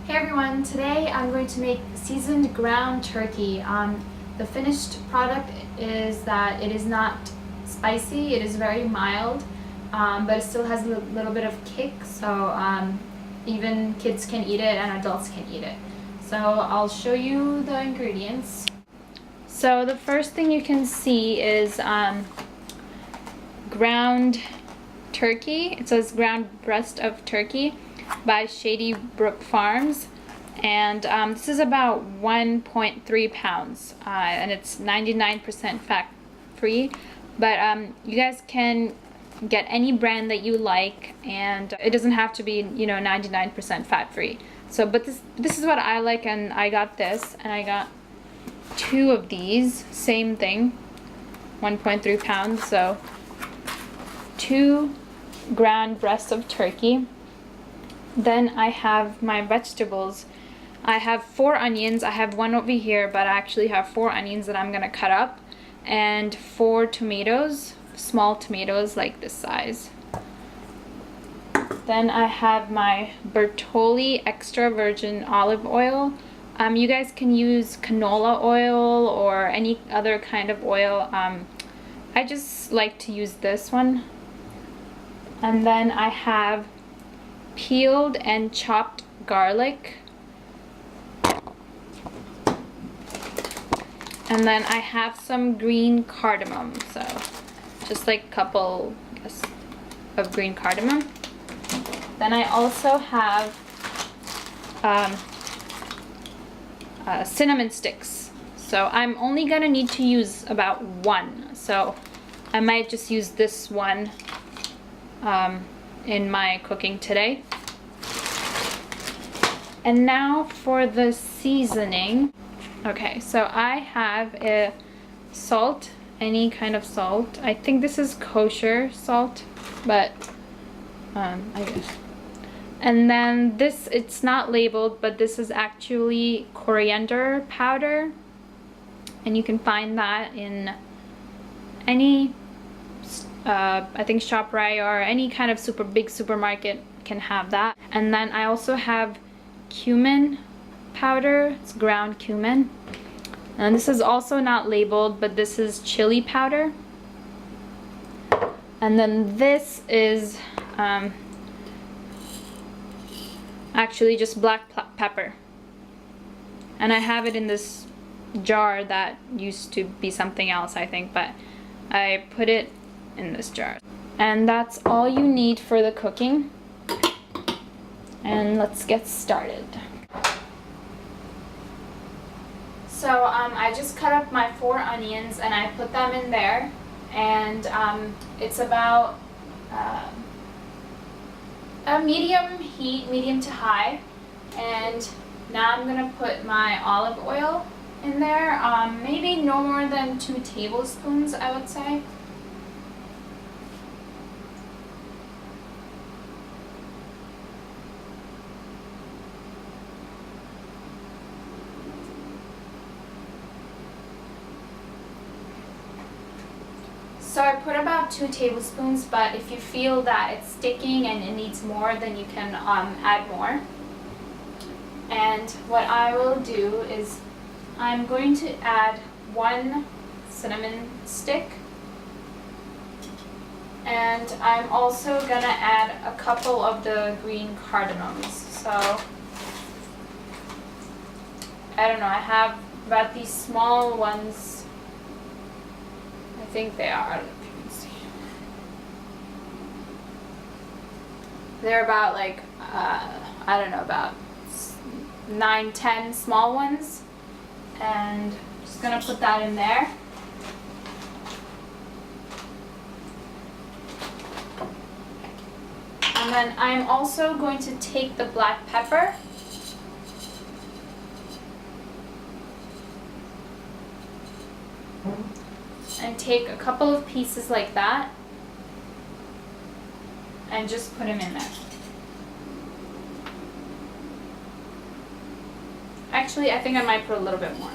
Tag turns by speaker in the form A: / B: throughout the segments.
A: Hey everyone, today I'm going to make seasoned ground turkey. The finished product is that it is not spicy, it is very mild, but it still has a little bit of kick, so even kids can eat it and adults can eat it. So I'll show you the ingredients. So the first thing you can see is ground turkey. It says ground breast of turkey by Shady Brook Farms, and this is about 1.3 pounds, and it's 99% fat free, but you guys can get any brand that you like, and it doesn't have to be 99% fat free. So but this is what I like, and I got this, and I got 2 of these, same thing, 1.3 pounds, so 2 ground breasts of turkey. Then I have my vegetables. I have 4 onions. I have 1 over here, but I actually have 4 onions that I'm gonna cut up, and 4 tomatoes, small tomatoes like this size. Then I have my Bertolli extra virgin olive oil. You guys can use canola oil or any other kind of oil. I just like to use this one. And then I have peeled and chopped garlic, and then I have some green cardamom, so just like a couple, I guess, of green cardamom. Then I also have cinnamon sticks, so I'm only gonna need to use about 1, so I might just use this one in my cooking today. And now for the seasoning. Okay, so I have a salt, any kind of salt. I think this is kosher salt, but I guess. And then this, it's not labeled, but this is actually coriander powder, and you can find that in any I think ShopRite or any kind of big supermarket can have that. And then I also have cumin powder. It's ground cumin, and this is also not labeled, but this is chili powder. And then this is actually just black pepper, and I have it in this jar that used to be something else, I think, but I put it in this jar. And that's all you need for the cooking, and let's get started. So I just cut up my 4 onions and I put them in there, and it's about a medium heat, medium to high. And now I'm gonna put my olive oil in there, maybe no more than 2 tablespoons, I would say. So I put about 2 tablespoons, but if you feel that it's sticking and it needs more, then you can add more. And what I will do is I'm going to add 1 cinnamon stick, and I'm also gonna add a couple of the green cardamoms. So I don't know, I have about these small ones. I think they are, I don't know if you can see. They're about like, I don't know, about 9-10 small ones. And I'm just gonna put that in there. And then I'm also going to take the black pepper and take a couple of pieces like that and just put them in there. Actually, I think I might put a little bit more.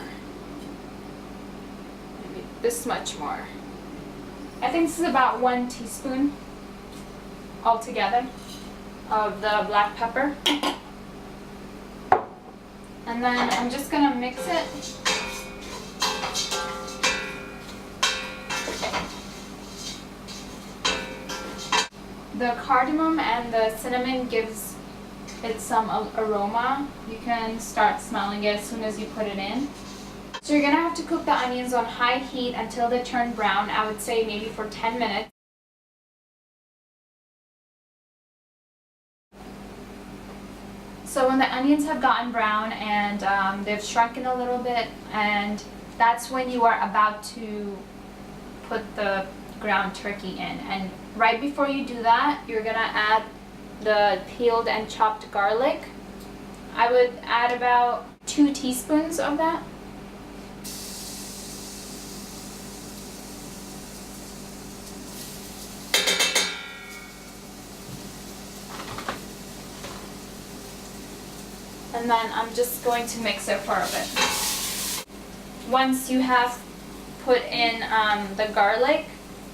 A: Maybe this much more. I think this is about 1 teaspoon altogether of the black pepper. And then I'm just gonna mix it. The cardamom and the cinnamon gives it some aroma. You can start smelling it as soon as you put it in. So you're gonna have to cook the onions on high heat until they turn brown. I would say maybe for 10 minutes. So when the onions have gotten brown and they've shrunken a little bit, and that's when you are about to put the ground turkey in. And right before you do that, you're gonna add the peeled and chopped garlic. I would add about 2 teaspoons of that. And then I'm just going to mix it for a bit. Once you have put in the garlic,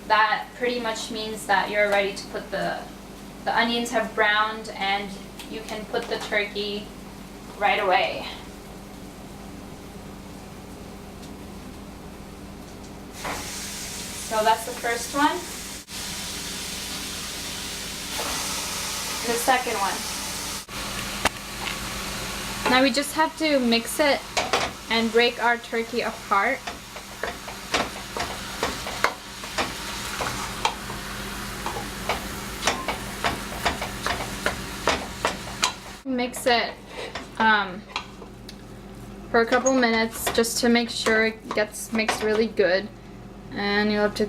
A: that pretty much means that you're ready to put the onions have browned, and you can put the turkey right away. So that's the first one. And the second one. Now we just have to mix it and break our turkey apart. Mix it for a couple minutes just to make sure it gets mixed really good. And you'll have to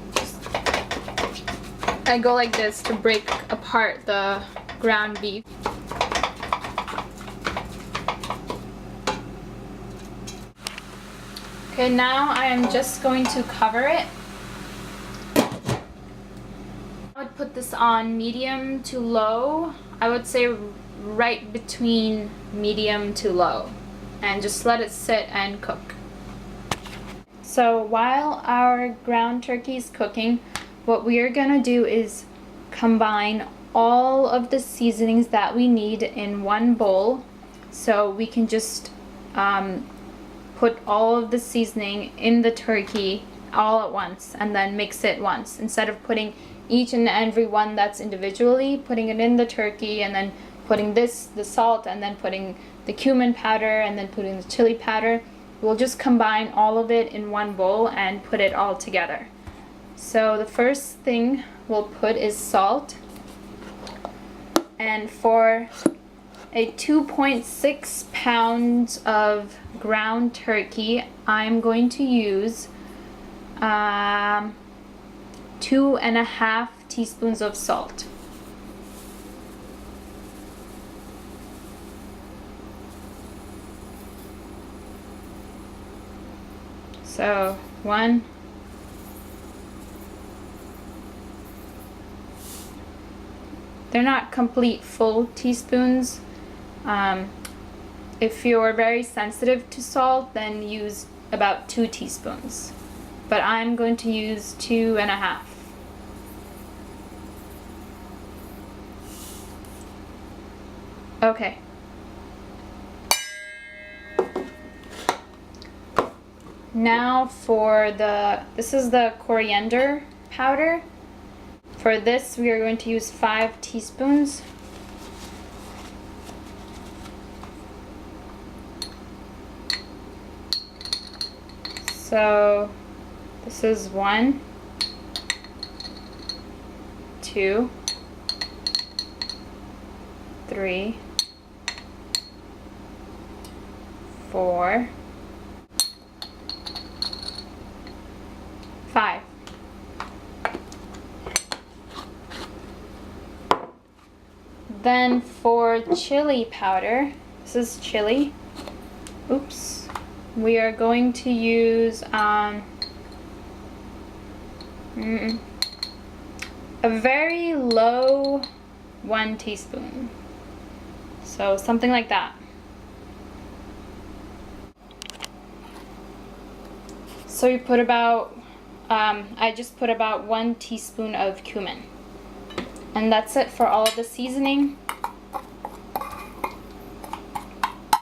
A: I go like this to break apart the ground beef. Okay, now I am just going to cover it. I would put this on medium to low. I would say right between medium to low, and just let it sit and cook. So while our ground turkey is cooking, what we are gonna do is combine all of the seasonings that we need in one bowl, so we can just put all of the seasoning in the turkey all at once and then mix it once, instead of putting each and every one that's individually, putting it in the turkey and then putting the salt, and then putting the cumin powder, and then putting the chili powder. We'll just combine all of it in one bowl and put it all together. So the first thing we'll put is salt. And for a 2.6 pounds of ground turkey, I'm going to use 2.5 teaspoons of salt. So 1, 2, not complete full teaspoons. If you're very sensitive to salt, then use about 2 teaspoons. But I'm going to use 2.5. Okay. Now for this is the coriander powder. For this, we are going to use 5 teaspoons. So this is 1, 2, 3, 4, 5. Then for chili powder, this is chili. Oops. We are going to use a very low 1 teaspoon. So something like that. So you put about, I just put about 1 teaspoon of cumin. And that's it for all of the seasoning.